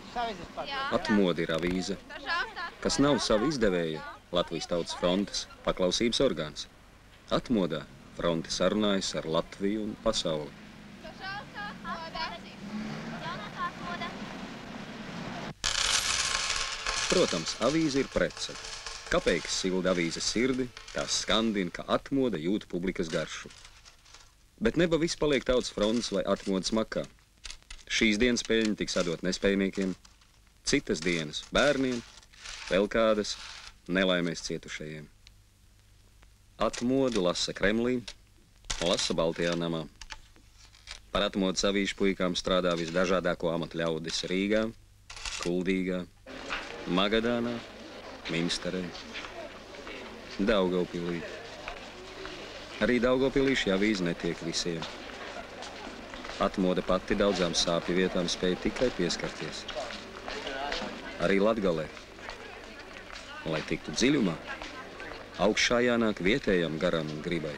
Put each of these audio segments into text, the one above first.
Atmoda ir avīze, kas nav sava izdevēja Latvijas Tautas frontes paklausības orgāns. Atmodā fronte sarunājas ar Latviju un pasauli. Protams, avīze ir prece. Kapeikas silda avīzes sirdi, tās skandina, ka atmoda jūt publikas garšu. Bet neba viss paliek Tautas frontes vai atmodas makā. Šīs dienas peļņa tiks atdot nespējniekiem, citas dienas bērniem, vēl kādas nelaimēs cietušajiem. Atmodu lasa Kremlī, lasa Baltijā namā. Par atmodas avīžu puikām strādā visdažādāko amatu ļaudis Rīgā, Kuldīgā, Magadānā, Mimsterē, Daugavpilī. Arī Daugavpilī šī avīze netiek visiem. Atmoda pati daudzām sāpju vietām spēja tikai pieskarties. Arī Latgalē. Lai tiktu dziļumā, augšā jānāk vietējam garam un gribai.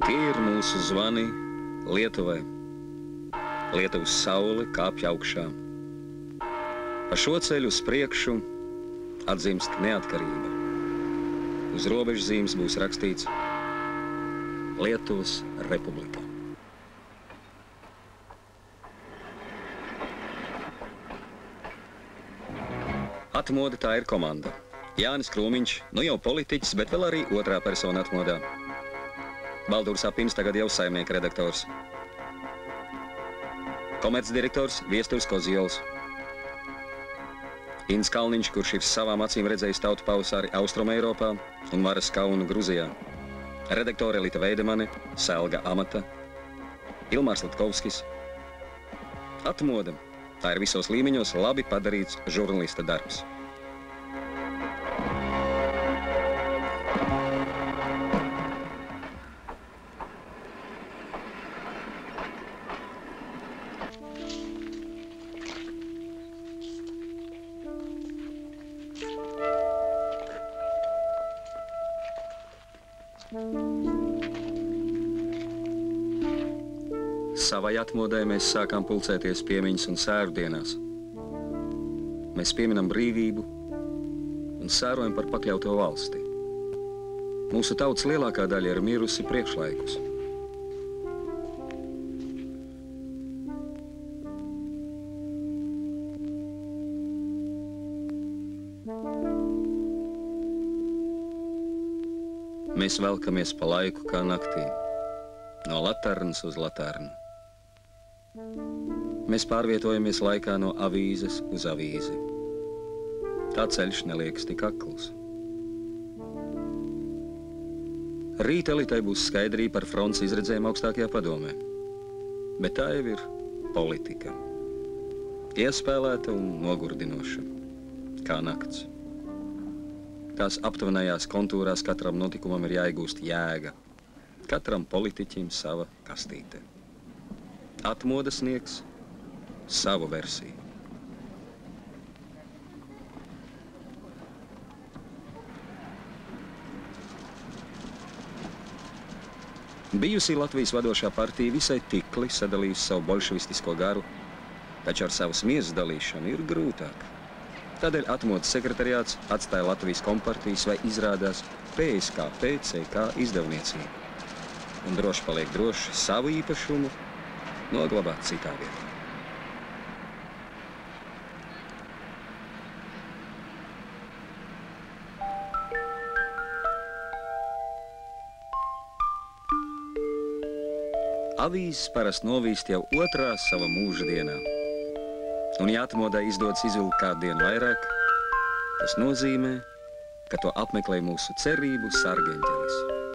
Tie ir mūsu zvani Lietuvai. Lietuvas saule kāpj augšā. Pa šo ceļu uz priekšu atzimst neatkarība. Uz robežzīmes būs rakstīts Lietuvas Republika. Atmoda tā ir komanda. Jānis Krūmiņš, nu jau politiķis, bet vēl arī otrā persona atmodā. Baldurs Apins tagad jau saimnieka redaktors. Komercdirektors Viestuvs Kozjols. Inns Kalniņš, kurš ir savām acīm redzējis tautu pausāri Austrum Eiropā un varas kaunu Gruzijā. Redaktore Elita Veidemane, Selga Amata, Ilmārs Latkovskis. Atmoda. Tā ir visos līmeņos labi padarīts žurnālista darbs. Savai atmodai mēs sākām pulcēties piemiņas un sēru dienās. Mēs pieminam brīvību un sērojam par pakļauto valsti. Mūsu tautas lielākā daļa ir mirusi priekšlaikus. Mēs velkamies pa laiku kā naktī, no laternas uz laternu. Mēs pārvietojamies laikā no avīzes uz avīzi. Tā ceļš neliekas tik akls. Rīt elitai būs skaidrība par frontes izredzēm augstākajā padomē. Bet tā jau ir politika. Iespēlēta un nogurdinoša, kā nakts. Tās aptuvenajās kontūrās katram notikumam ir jāiegūst jēga. Katram politiķim sava kastīte. Atmoda sniegs savu versiju. Bijusī Latvijas vadošā partija visai tikli sadalījusi savu bolševistisko garu, taču ar savas miesas dalīšanu ir grūtāk. Tādēļ atmodas sekretariāts atstāja Latvijas kompartijas vai izrādās PSKP CK izdevniecību. Un droši paliek droši savu īpašumu noglabāt citā vietā. Avīzes parasti novīst jau otrā sava mūža dienā. Un ja atmodai izdodas izvilkt kādu dienu vairāk, tas nozīmē, ka to apmeklē mūsu cerību sargeņģelis.